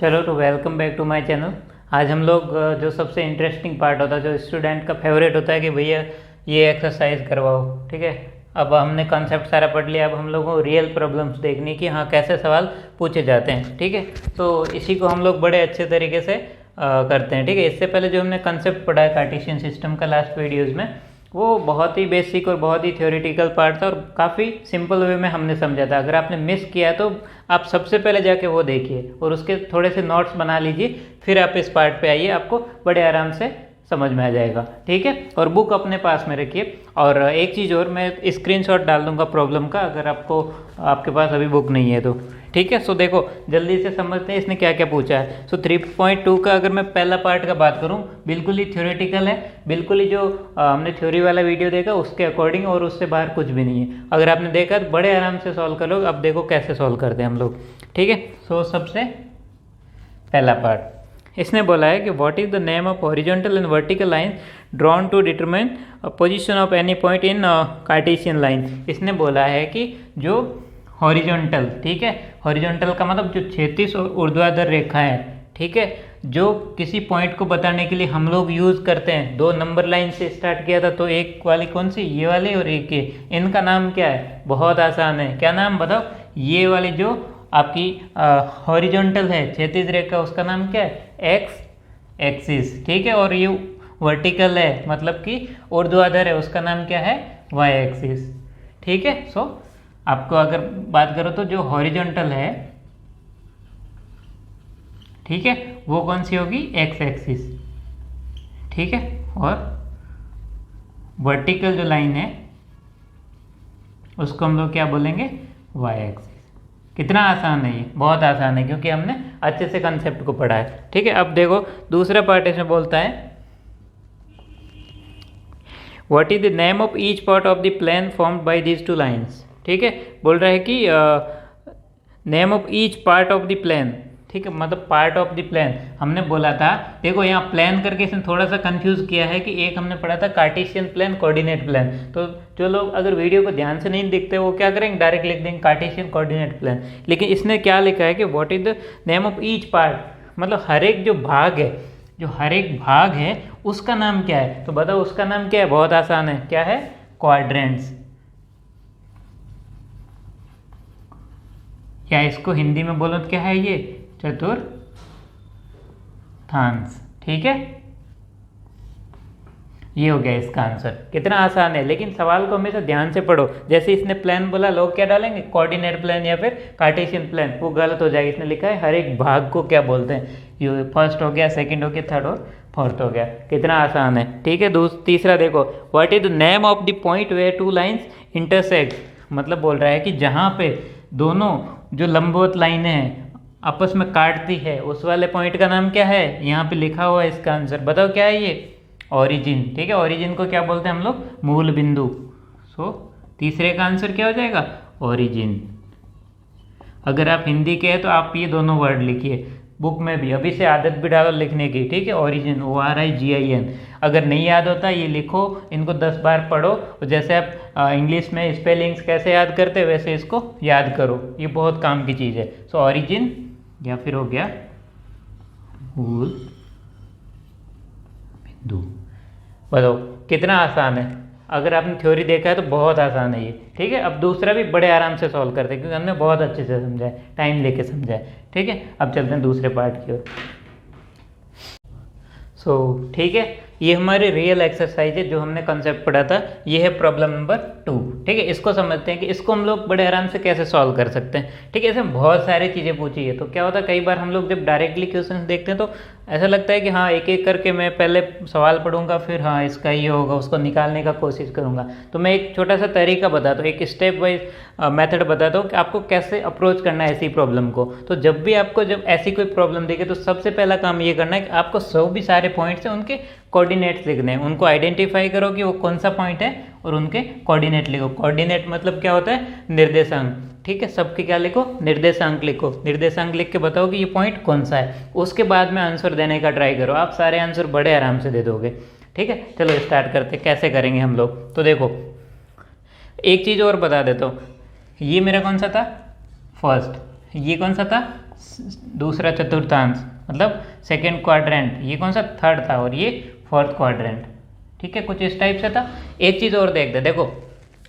चलो तो welcome back to my channel. आज हम लोग जो सबसे इंटरेस्टिंग पार्ट होता है, जो स्टूडेंट का फेवरेट होता है कि भैया ये एक्सरसाइज करवाओ, ठीक है। अब हमने कॉन्सेप्ट सारा पढ़ लिया, अब हम लोगों को रियल प्रॉब्लम्स देखनी कि हाँ कैसे सवाल पूछे जाते हैं, ठीक है। तो इसी को हम लोग बड़े अच्छे तरीके से करते हैं, ठीक है। इससे पहले जो हमने कॉन्सेप्ट पढ़ा है कार्टेशियन सिस्टम का लास्ट वीडियोज़ में, वो बहुत ही बेसिक और बहुत ही थ्योरेटिकल पार्ट था और काफ़ी सिंपल वे में हमने समझा था। अगर आपने मिस किया तो आप सबसे पहले जाके वो देखिए और उसके थोड़े से नोट्स बना लीजिए, फिर आप इस पार्ट पे आइए, आपको बड़े आराम से समझ में आ जाएगा, ठीक है। और बुक अपने पास में रखिए। और एक चीज़ और, मैं स्क्रीनशॉट डाल दूंगा प्रॉब्लम का, अगर आपके पास अभी बुक नहीं है तो, ठीक है। सो देखो जल्दी से समझते हैं इसने क्या क्या पूछा है। सो 3.2 का अगर मैं पहला पार्ट का बात करूं, बिल्कुल ही थ्योरेटिकल है, बिल्कुल ही जो हमने थ्योरी वाला वीडियो देखा उसके अकॉर्डिंग, और उससे बाहर कुछ भी नहीं है। अगर आपने देखा तो बड़े आराम से सॉल्व कर लो। अब देखो कैसे सॉल्व करते हैं हम लोग, ठीक है। सो सबसे पहला पार्ट इसने बोला है कि what is the name of horizontal and vertical line drawn to determine position of any point in cartesian line. इसने बोला है कि जो हॉरिजॉन्टल, ठीक है, हॉरिजॉन्टल का मतलब जो क्षैतिज और ऊर्ध्वाधर रेखा है, ठीक है, जो किसी पॉइंट को बताने के लिए हम लोग यूज़ करते हैं। दो नंबर लाइन से स्टार्ट किया था, तो एक वाली कौन सी, ये वाली, और एक ये, इनका नाम क्या है, बहुत आसान है। क्या नाम बताओ, ये वाली जो आपकी हॉरिजॉन्टल है क्षैतिज रेखा, उसका नाम क्या है, एक्स एक्सिस, ठीक है। और ये वर्टिकल है मतलब कि ऊर्ध्वाधर है, उसका नाम क्या है, वाई एक्सिस, ठीक है। सो आपको अगर बात करो तो जो हॉरिजॉन्टल है, ठीक है, वो कौन सी होगी, एक्स एक्सिस, ठीक है। और वर्टिकल जो लाइन है उसको हम लोग क्या बोलेंगे, वाई एक्सिस। कितना आसान है ये, बहुत आसान है, क्योंकि हमने अच्छे से कंसेप्ट को पढ़ा है, ठीक है। अब देखो दूसरा पार्ट इसमें बोलता है what is the name of each part of the plane formed by these two lines, ठीक है। बोल रहा है कि name of each part of the plane, ठीक है, मतलब पार्ट ऑफ द प्लेन। हमने बोला था, देखो यहाँ प्लेन करके इसने थोड़ा सा कंफ्यूज किया है कि एक हमने पढ़ा था कार्टेशियन प्लेन, कोऑर्डिनेट प्लेन। तो जो लोग अगर वीडियो को ध्यान से नहीं देखते वो क्या करेंगे, डायरेक्ट लिख देंगे कार्टेशियन कोऑर्डिनेट प्लेन। लेकिन इसने क्या लिखा है कि what is the name of each part, मतलब हर एक जो भाग है, जो हर एक भाग है उसका नाम क्या है। तो बताओ उसका नाम क्या है, बहुत आसान है, क्या है, क्वाड्रेंट्स, या इसको हिंदी में बोलो तो क्या है, ये चतुर्थांश, ठीक है। ये हो गया इसका आंसर। कितना आसान है, लेकिन सवाल को हमेशा ध्यान से पढ़ो। जैसे इसने प्लेन बोला, लोग क्या डालेंगे, कोऑर्डिनेट प्लेन या फिर कार्टेशियन प्लेन, वो गलत हो जाएगा। इसने लिखा है हर एक भाग को क्या बोलते हैं, ये फर्स्ट हो गया, सेकंड हो गया, थर्ड और फोर्थ हो गया। कितना आसान है, ठीक है। तीसरा देखो, what is the name of the point where two lines intersect, मतलब बोल रहा है कि जहाँ पे दोनों जो लंबवत लाइनें हैं आपस में काटती है, उस वाले पॉइंट का नाम क्या है। यहाँ पे लिखा हुआ है इसका आंसर, बताओ क्या है, ये ओरिजिन, ठीक है। ओरिजिन को क्या बोलते हैं हम लोग, मूल बिंदु। सो तीसरे का आंसर क्या हो जाएगा, ओरिजिन। अगर आप हिंदी के हैं तो आप ये दोनों वर्ड लिखिए, बुक में भी अभी से आदत भी डालो लिखने की, ठीक है। Origin, ORIGIN। अगर नहीं याद होता ये लिखो, इनको 10 बार पढ़ो, और जैसे आप इंग्लिश में स्पेलिंग्स कैसे याद करते हैं वैसे इसको याद करो, ये बहुत काम की चीज़ है। सो ओरिजिन, या फिर हो गया मूल बिंदु। बताओ कितना आसान है, अगर आपने थ्योरी देखा है तो बहुत आसान है ये, ठीक है। अब दूसरा भी बड़े आराम से सॉल्व करते हैं, क्योंकि हमने बहुत अच्छे से समझा है, टाइम लेके समझा है, ठीक है। अब चलते हैं दूसरे पार्ट की ओर। सो ठीक है, ये हमारी रियल एक्सरसाइज है जो हमने कॉन्सेप्ट पढ़ा था। ये है प्रॉब्लम नंबर 2, ठीक है। इसको समझते हैं कि इसको हम लोग बड़े आराम से कैसे सॉल्व कर सकते हैं, ठीक है। इसमें बहुत सारी चीज़ें पूछी है, तो क्या होता है कई बार हम लोग जब डायरेक्टली क्वेश्चन देखते हैं तो ऐसा लगता है कि हाँ एक एक करके मैं पहले सवाल पढ़ूंगा, फिर हाँ इसका ये होगा, उसको निकालने का कोशिश करूंगा। तो मैं एक छोटा सा तरीका बताता हूँ, एक स्टेप वाइज मेथड बताता हूँ कि आपको कैसे अप्रोच करना है ऐसी प्रॉब्लम को। तो जब भी आपको जब ऐसी कोई प्रॉब्लम दिखे तो सबसे पहला काम ये करना है कि आपको जो भी सारे पॉइंट्स हैं उनके कोऑर्डिनेट्स लिखने हैं, उनको आइडेंटिफाई करो कि वो कौन सा पॉइंट है और उनके कोऑर्डिनेट लिखो। कोऑर्डिनेट मतलब क्या होता है, निर्देशांक, ठीक है। सबके क्या लिखो, निर्देशांक लिखो। निर्देशांक लिख के बताओ कि ये पॉइंट कौन सा है, उसके बाद में आंसर देने का ट्राई करो, आप सारे आंसर बड़े आराम से दे दोगे, ठीक है। चलो स्टार्ट करते, कैसे करेंगे हम लोग। तो देखो एक चीज़ और बता देता हूँ, ये मेरा कौन सा था, फर्स्ट, ये कौन सा था, दूसरा चतुर्थांश मतलब सेकेंड क्वाड्रेंट, ये कौन सा, थर्ड था, और ये फोर्थ क्वाड्रेंट। ठीक है, कुछ इस टाइप से था। एक चीज़ और देखते, देखो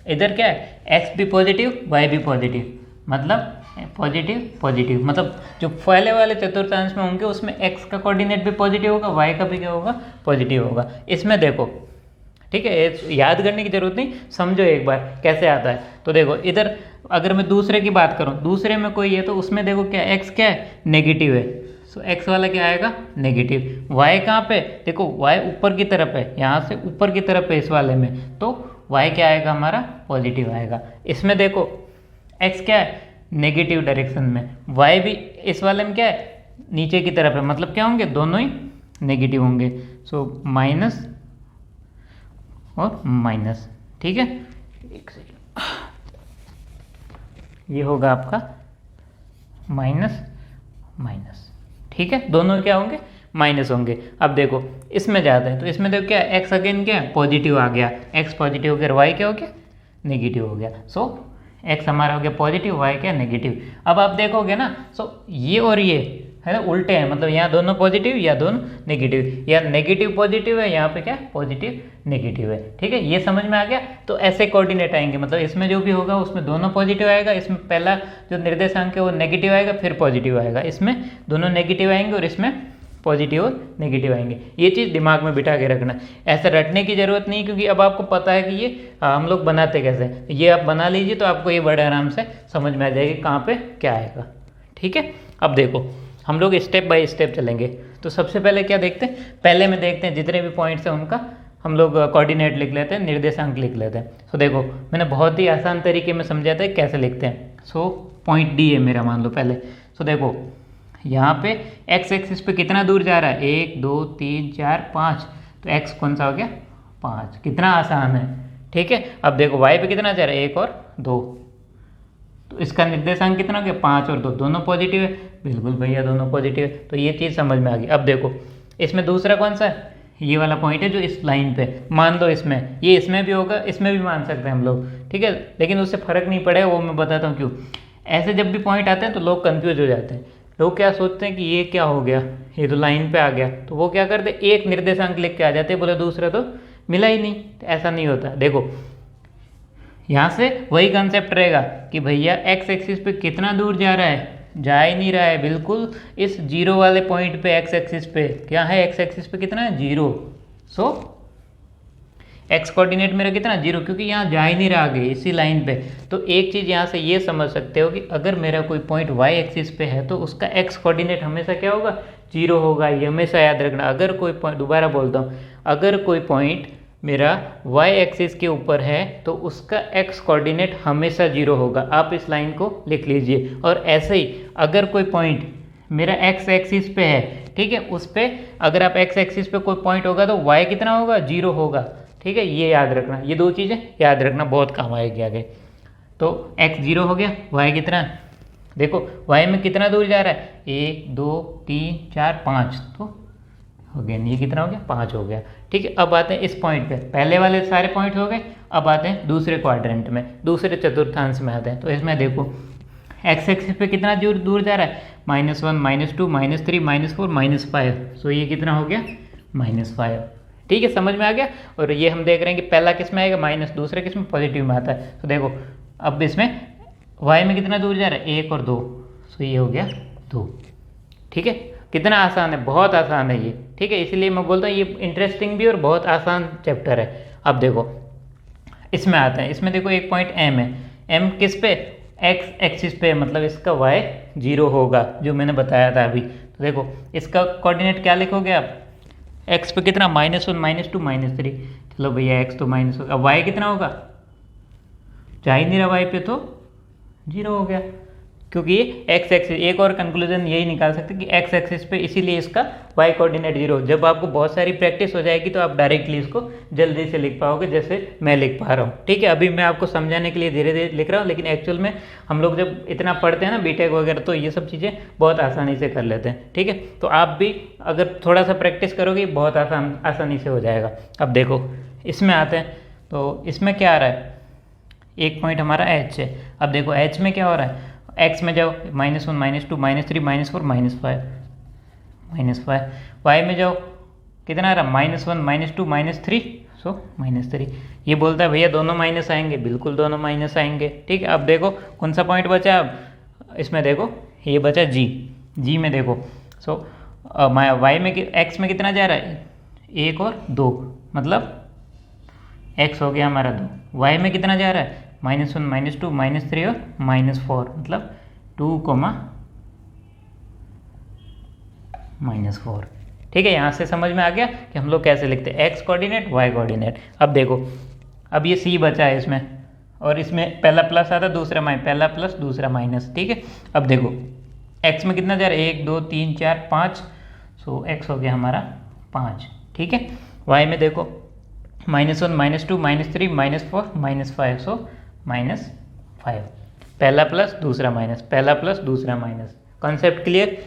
इधर क्या है, एक्स भी पॉजिटिव वाई भी पॉजिटिव, मतलब पॉजिटिव पॉजिटिव, मतलब जो पहले वाले चतुर्थांश में होंगे उसमें एक्स का कोऑर्डिनेट भी पॉजिटिव होगा, वाई का भी क्या होगा, पॉजिटिव होगा। इसमें देखो, ठीक है, याद करने की जरूरत नहीं, समझो एक बार कैसे आता है। तो देखो इधर अगर मैं दूसरे की बात करूं, दूसरे में कोई है तो उसमें देखो क्या एक्स क्या है, नेगेटिव है, सो एक्स वाला क्या आएगा, नेगेटिव। वाई कहाँ पे, देखो वाई ऊपर की तरफ है, यहाँ से ऊपर की तरफ है इस वाले में, तो वाई क्या आएगा हमारा, पॉजिटिव आएगा। इसमें देखो एक्स क्या है, नेगेटिव डायरेक्शन में, वाई भी इस वाले में क्या है, नीचे की तरफ है, मतलब क्या होंगे, दोनों ही नेगेटिव होंगे। सो माइनस और माइनस। ठीक है, एक सेकेंड, ये होगा आपका माइनस माइनस। ठीक है, दोनों क्या होंगे, माइनस होंगे। अब देखो इसमें जाते हैं, तो इसमें देखो क्या एक्स अगेन क्या है, पॉजिटिव आ गया, एक्स पॉजिटिव हो गया, वाई क्या हो गया, नेगेटिव हो गया। सो एक्स हमारा हो गया पॉजिटिव, वाई क्या नेगेटिव। अब आप देखोगे ना, सो ये और ये है ना उल्टे हैं, मतलब यहाँ दोनों पॉजिटिव या दोनों नेगेटिव, या नेगेटिव पॉजिटिव है, यहाँ पे क्या पॉजिटिव नेगेटिव है। ठीक है, ये समझ में आ गया। तो ऐसे कोऑर्डिनेट आएंगे, मतलब इसमें जो भी होगा उसमें दोनों पॉजिटिव आएगा, इसमें पहला जो निर्देशांक है वो नेगेटिव आएगा, फिर पॉजिटिव आएगा, इसमें दोनों नेगेटिव आएंगे और इसमें पॉजिटिव और नेगेटिव आएंगे। ये चीज़ दिमाग में बिठा के रखना, ऐसा रटने की ज़रूरत नहीं, क्योंकि अब आपको पता है कि ये हम लोग बनाते कैसे हैं। ये आप बना लीजिए तो आपको ये बड़े आराम से समझ में आ जाएगी कहाँ पे क्या आएगा। ठीक है, अब देखो हम लोग स्टेप बाय स्टेप चलेंगे। तो सबसे पहले क्या देखते हैं, पहले में देखते हैं जितने भी पॉइंट्स हैं उनका हम लोग कोऑर्डिनेट लिख लेते हैं, निर्देशांक लिख लेते हैं। सो देखो मैंने बहुत ही आसान तरीके में समझाया था कैसे लिखते हैं। सो पॉइंट डी है मेरा, मान लो पहले। सो देखो यहाँ पे एक्स एक्सिस पे कितना दूर जा रहा है, 1 2 3 4 5, तो एक्स कौन सा हो गया, 5, कितना आसान है। ठीक है, अब देखो वाई पे कितना जा रहा है, 1 और 2, तो इसका निर्देशांक कितना हो गया, 5 और 2, दोनों पॉजिटिव है, बिल्कुल भैया दोनों पॉजिटिव है, तो ये चीज़ समझ में आ गई। अब देखो इसमें दूसरा कौन सा है, ये वाला पॉइंट है जो इस लाइन पे, मान लो इसमें, ये इसमें भी होगा, इसमें भी मान सकते हैं हम लोग। ठीक है, लेकिन उससे फर्क नहीं पड़ेगा, वो मैं बताता हूँ क्यों। ऐसे जब भी पॉइंट आते हैं तो लोग कंफ्यूज हो जाते हैं, लोग क्या सोचते हैं कि ये क्या हो गया, ये तो लाइन पे आ गया, तो वो क्या करते, एक निर्देशांक लिख के आ जाते, बोले दूसरा तो मिला ही नहीं। तो ऐसा नहीं होता। देखो यहाँ से वही कंसेप्ट रहेगा कि भैया एक्स एक्सिस पे कितना दूर जा रहा है, जा ही नहीं रहा है, बिल्कुल इस जीरो वाले पॉइंट पे एक्स एक्सिस पे क्या है, एक्स एक्सिस पे कितना है, 0। सो एक्स कोऑर्डिनेट मेरा कितना, 0, क्योंकि यहाँ जा ही नहीं रहा आगे इसी लाइन पे। तो एक चीज़ यहाँ से ये समझ सकते हो कि अगर मेरा कोई पॉइंट वाई एक्सिस पे है तो उसका एक्स कोऑर्डिनेट हमेशा क्या होगा, 0 होगा। ये हमेशा याद रखना। अगर कोई पॉइंट, दोबारा बोलता हूँ, अगर कोई पॉइंट मेरा वाई एक्सिस के ऊपर है तो उसका एक्स कोऑर्डिनेट हमेशा 0 होगा। आप इस लाइन को लिख लीजिए। और ऐसे ही अगर कोई पॉइंट मेरा एक्स एक्सिस पे है, ठीक है, उस पर अगर आप एक्स एक्सिस पे कोई पॉइंट होगा तो वाई कितना होगा, 0 होगा। ठीक है, ये याद रखना, ये दो चीज़ें याद रखना, बहुत काम आएगी आगे। तो x 0 हो गया, y कितना, देखो y में कितना दूर जा रहा है, 1 2 3 4 5, तो हो गया, ये कितना हो गया, 5 हो गया। ठीक है, अब आते हैं इस पॉइंट पे, पहले वाले सारे पॉइंट हो गए, अब आते हैं दूसरे क्वाड्रेंट में, दूसरे चतुर्थांश में आते हैं। तो इसमें देखो एक्स एक्सिस पे कितना दूर जा रहा है, -1 -2 -3 -4 -5, सो ये कितना हो गया, -5। ठीक है, समझ में आ गया। और ये हम देख रहे हैं कि पहला किस में आएगा, माइनस, दूसरा किस में, पॉजिटिव में आता है। तो देखो अब इसमें y में कितना दूर जा रहा है, 1 और 2, सो ये हो गया 2। ठीक है, कितना आसान है, बहुत आसान है ये। ठीक है, इसलिए मैं बोलता हूँ ये इंटरेस्टिंग भी और बहुत आसान चैप्टर है। अब देखो इसमें आते हैं, इसमें देखो एक पॉइंट m है, m किस पे, x एक्सिस पे, मतलब इसका y 0 होगा, जो मैंने बताया था अभी। तो देखो इसका कोऑर्डिनेट क्या लिखोगे आप, x पे कितना, -1 -2 -3, चलो भैया x तो माइनस होगा, अब y कितना होगा, जा ही नहीं रहा y पे, तो 0 हो गया, क्योंकि ये x एक्सिस। एक और कंक्लूजन यही निकाल सकते हैं कि x एक्सिस पे, इसीलिए इसका y कोऑर्डिनेट 0। जब आपको बहुत सारी प्रैक्टिस हो जाएगी तो आप डायरेक्टली इसको जल्दी से लिख पाओगे, जैसे मैं लिख पा रहा हूँ। ठीक है, अभी मैं आपको समझाने के लिए धीरे धीरे लिख रहा हूँ, लेकिन एक्चुअल में हम लोग जब इतना पढ़ते हैं ना बीटेक वगैरह, तो ये सब चीज़ें बहुत आसानी से कर लेते हैं। ठीक है, तो आप भी अगर थोड़ा सा प्रैक्टिस करोगे बहुत आसानी से हो जाएगा। अब देखो इसमें आते हैं, तो इसमें क्या आ रहा है, एक पॉइंट हमारा H है। अब देखो H में क्या हो रहा है, एक्स में जाओ, -1 -2 -3 -4 -5 वाई में जाओ, कितना आ रहा, -1 -2 -3 सो -3। ये बोलता है भैया दोनों माइनस आएंगे, बिल्कुल दोनों माइनस आएंगे। ठीक है, अब देखो कौन सा पॉइंट बचा, अब इसमें देखो ये बचा जी में देखो। सो वाई में एक्स में कितना जा रहा है, 1 और 2, मतलब एक्स हो गया हमारा 2। वाई में कितना जा रहा है, -1 -2 -3 और -4, मतलब 2, -4। ठीक है, यहाँ से समझ में आ गया कि हम लोग कैसे लिखते हैं, एक्स कोऑर्डिनेट वाई कोऑर्डिनेट। अब देखो, अब ये सी बचा है इसमें, और इसमें पहला प्लस आता दूसरा माइनस, पहला प्लस दूसरा माइनस। ठीक है, अब देखो एक्स में कितना जा रहा है, 1 2 3 4 5, सो एक्स हो गया हमारा 5। ठीक है, वाई में देखो -1 -2 -3 -4 -5, सो -5। पहला प्लस दूसरा माइनस, पहला प्लस दूसरा माइनस। कॉन्सेप्ट क्लियर,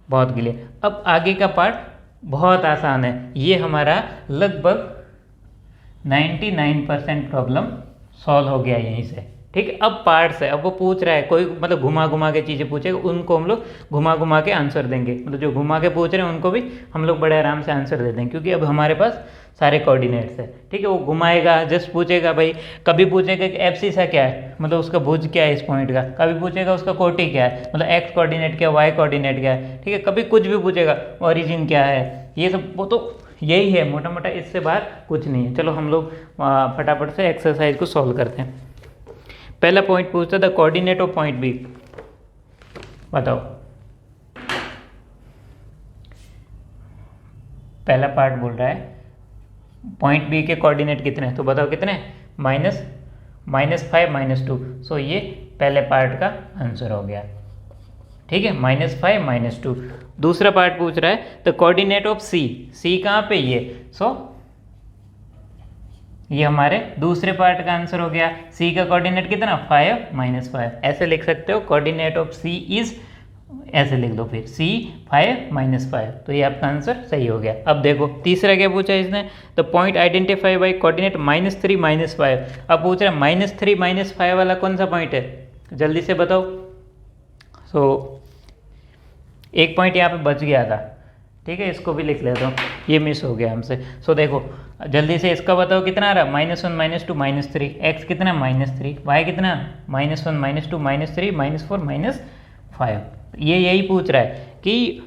बहुत क्लियर। अब आगे का पार्ट बहुत आसान है, ये हमारा लगभग 99% प्रॉब्लम सॉल्व हो गया यहीं से। ठीक है, अब पार्ट्स है, अब वो पूछ रहा है कोई, मतलब घुमा घुमा के चीज़ें पूछेगा, उनको हम लोग घुमा घुमा के आंसर देंगे, मतलब जो घुमा के पूछ रहे हैं उनको भी हम लोग बड़े आराम से आंसर दे देंगे, क्योंकि अब हमारे पास सारे कोऑर्डिनेट्स है। ठीक है, वो घुमाएगा, जस्ट पूछेगा भाई, कभी पूछेगा कि एब्सिसा क्या है, मतलब उसका भुज क्या है इस पॉइंट का, कभी पूछेगा उसका कोटि क्या है, मतलब एक्स कोऑर्डिनेट क्या है, वाई कोऑर्डिनेट क्या है। ठीक है, कभी कुछ भी पूछेगा, ओरिजिन क्या है, ये सब, वो तो यही है मोटा मोटा, इससे बाहर कुछ नहीं है। चलो हम लोग फटाफट से एक्सरसाइज को सॉल्व करते हैं। पहला पॉइंट पूछता था कोऑर्डिनेट ऑफ पॉइंट बी, बताओ। पहला पार्ट बोल रहा है पॉइंट बी के कोऑर्डिनेट कितने हैं, तो बताओ कितने, -5 -2। सो ये पहले पार्ट का आंसर हो गया। ठीक है, -5 -2। दूसरा पार्ट पूछ रहा है द कोऑर्डिनेट ऑफ सी कहाँ पे, ये सो ये हमारे दूसरे पार्ट का आंसर हो गया। सी का कोऑर्डिनेट कितना, 5 -5, ऐसे लिख सकते हो, कोऑर्डिनेट ऑफ सी इज, ऐसे लिख दो फिर C 5 -5, तो ये आपका आंसर सही हो गया। अब देखो तीसरा क्या पूछा इसने, the point identify by coordinate -3 -5। अब पूछ रहा है -3 -5 वाला कौन सा पॉइंट है, जल्दी से बताओ। सो एक पॉइंट यहाँ पे बच गया था, ठीक है, इसको भी लिख लेता हूँ, ये मिस हो गया हमसे। सो देखो जल्दी से इसका बताओ कितना आ रहा है, -1 -2 -3, एक्स कितना -3, वाई कितना -1 -2 -3 -4 -5। ये यही पूछ रहा है कि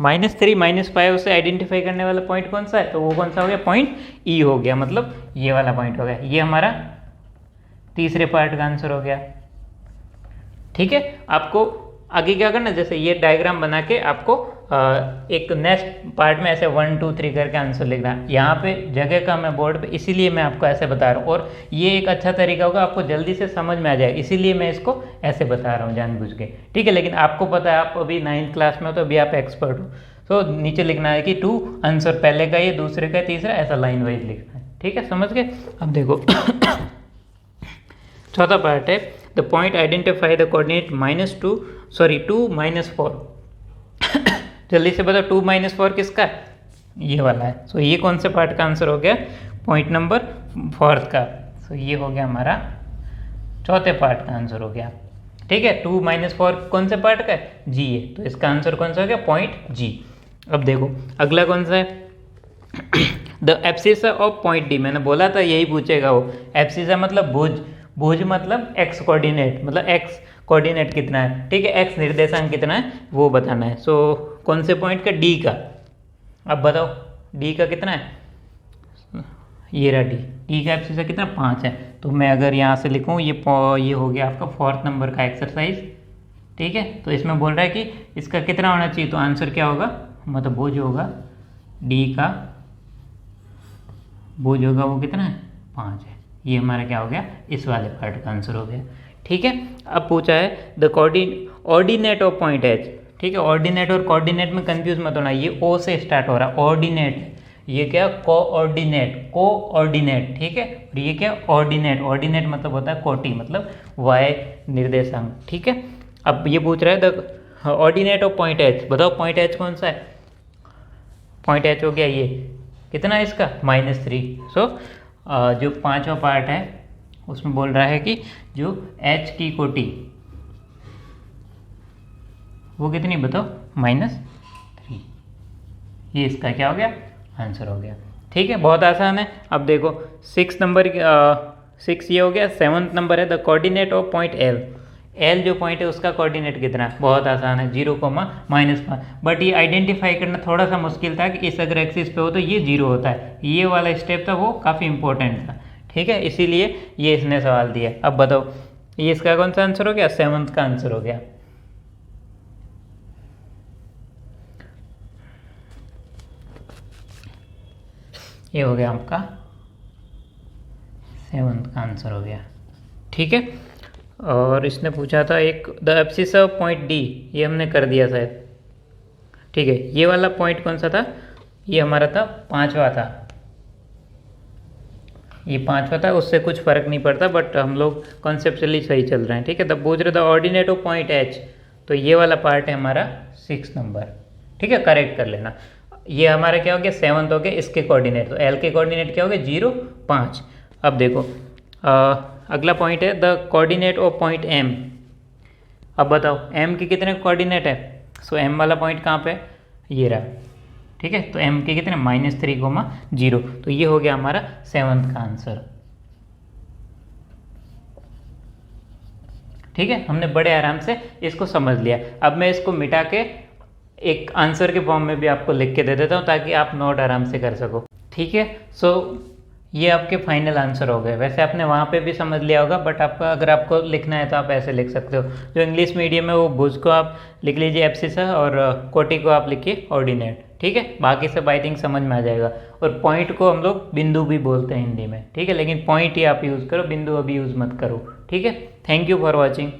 -3 -5 से आइडेंटिफाई करने वाला पॉइंट कौन सा है, तो वो कौन सा हो गया, पॉइंट ई हो गया, मतलब ये वाला पॉइंट हो गया। ये हमारा तीसरे पार्ट का आंसर हो गया। ठीक है, आपको आगे क्या करना, जैसे ये डायग्राम बना के आपको एक नेक्स्ट पार्ट में ऐसे 1 2 3 करके आंसर लिखना है। यहाँ पे जगह कम है बोर्ड पे, इसीलिए मैं आपको ऐसे बता रहा हूँ, और ये एक अच्छा तरीका होगा, आपको जल्दी से समझ में आ जाए, इसीलिए मैं इसको ऐसे बता रहा हूँ जानबूझ के। ठीक है, लेकिन आपको पता है आप अभी 9th क्लास में हो, तो अभी आप एक्सपर्ट हो, तो नीचे लिखना है कि 2 आंसर, पहले का ये, दूसरे का तीसरा, ऐसा लाइन वाइज लिखना है। ठीक है, समझ गए। अब देखो चौथा पार्ट है the point identify the coordinate -2 -4। जल्दी से बताओ 2 -4 किसका है, ये वाला है। सो ये कौन से पार्ट का आंसर हो गया, पॉइंट नंबर 4 का। सो ये हो गया हमारा चौथे पार्ट का आंसर हो गया। ठीक है, 2 -4 कौन से पार्ट का है, जी है, तो इसका आंसर कौन सा हो गया, पॉइंट जी। अब देखो अगला कौन सा है, the abscissa of point D. मैंने बोला था यही पूछेगा वो। एब्सिसा मतलब भुज, भुज मतलब एक्स कोऑर्डिनेट, मतलब एक्स कोऑर्डिनेट कितना है। ठीक है, एक्स निर्देशांक कितना है वो बताना है। सो कौन से पॉइंट का, डी का। अब बताओ डी का कितना है, ये रहा डी का एब्सिसा कितना, 5 है। तो मैं अगर यहाँ से लिखूँ, ये हो गया आपका 4th नंबर का एक्सरसाइज। ठीक है, तो इसमें बोल रहा है कि इसका कितना होना चाहिए, तो आंसर क्या होगा, मतलब भुज होगा, डी का भुज होगा वो कितना है, 5 है। ये हमारा क्या हो गया, इस वाले पार्ट का आंसर हो गया। ठीक है, अब पूछा है the ordinate of point H. ठीक है, ऑर्डिनेट और कोऑर्डिनेट में कंफ्यूज मत होना, ये ओ से स्टार्ट हो रहा है, ऑर्डिनेट, ये क्या, कोऑर्डिनेट। ठीक है, और ये क्या, ऑर्डिनेट। ऑर्डिनेट मतलब होता है कोटि, मतलब वाई निर्देशांक। ठीक है, अब ये पूछ रहा है the ordinate of point H. बताओ पॉइंट एच कौन सा है, पॉइंट एच हो गया ये, कितना है इसका, -3। सो जो 5वां पार्ट है उसमें बोल रहा है कि जो एच की कोटि, वो कितनी बताओ, -3। ये इसका क्या हो गया, आंसर हो गया। ठीक है, बहुत आसान है। अब देखो 6 नंबर 6 ये हो गया। 7th नंबर है the coordinate of point L. L जो पॉइंट है उसका कोऑर्डिनेट कितना है, बहुत आसान है, 0, -5। बट ये आइडेंटिफाई करना थोड़ा सा मुश्किल था कि इस अगर एक्सिस पे हो तो ये 0 होता है। ये वाला स्टेप था वो काफ़ी इंपॉर्टेंट था। ठीक है, इसीलिए ये इसने सवाल दिया। अब बताओ ये इसका कौन सा आंसर हो गया, 7th का आंसर हो गया। ये हो गया आपका 7th का आंसर हो गया। ठीक है, और इसने पूछा था एक the abscess of point D, ये हमने कर दिया शायद। ठीक है, ये वाला पॉइंट कौन सा था, ये हमारा था 5वां था, ये 5वां था, उससे कुछ फर्क नहीं पड़ता, बट हम लोग कॉन्सेप्चुअली सही चल रहे हैं। ठीक है, तब पूछ रहे the ordinate of point H, तो ये वाला पार्ट है हमारा 6 नंबर। ठीक है, करेक्ट कर लेना। ये हमारा क्या हो गया, 7th हो गया। इसके कोऑर्डिनेट, तो एल के कोऑर्डिनेट क्या हो गया, 0, 5। अब देखो अगला पॉइंट है the coordinate of point M. अब बताओ एम के कितने कोऑर्डिनेट है, सो एम वाला पॉइंट कहाँ पे, ये रहा। ठीक है, तो एम के कितने, -3, 0, तो ये हो गया हमारा 7th का आंसर। ठीक है, हमने बड़े आराम से इसको समझ लिया। अब मैं इसको मिटा के एक आंसर के फॉर्म में भी आपको लिख के दे देता हूँ ताकि आप नोट आराम से कर सको। ठीक है, सो ये आपके फाइनल आंसर हो गए। वैसे आपने वहाँ पे भी समझ लिया होगा, बट आपका अगर आपको लिखना है तो आप ऐसे लिख सकते हो। जो इंग्लिश मीडियम है वो भुज को आप लिख लीजिए एब्सिसा, और कोटि को आप लिखिए ऑर्डिनेट। ठीक है, बाकी सब आई थिंक समझ में आ जाएगा। और पॉइंट को हम लोग बिंदु भी बोलते हैं हिंदी में। ठीक है, लेकिन पॉइंट ही आप यूज़ करो, बिंदु अभी यूज़ मत करो। ठीक है, थैंक यू फॉर वॉचिंग।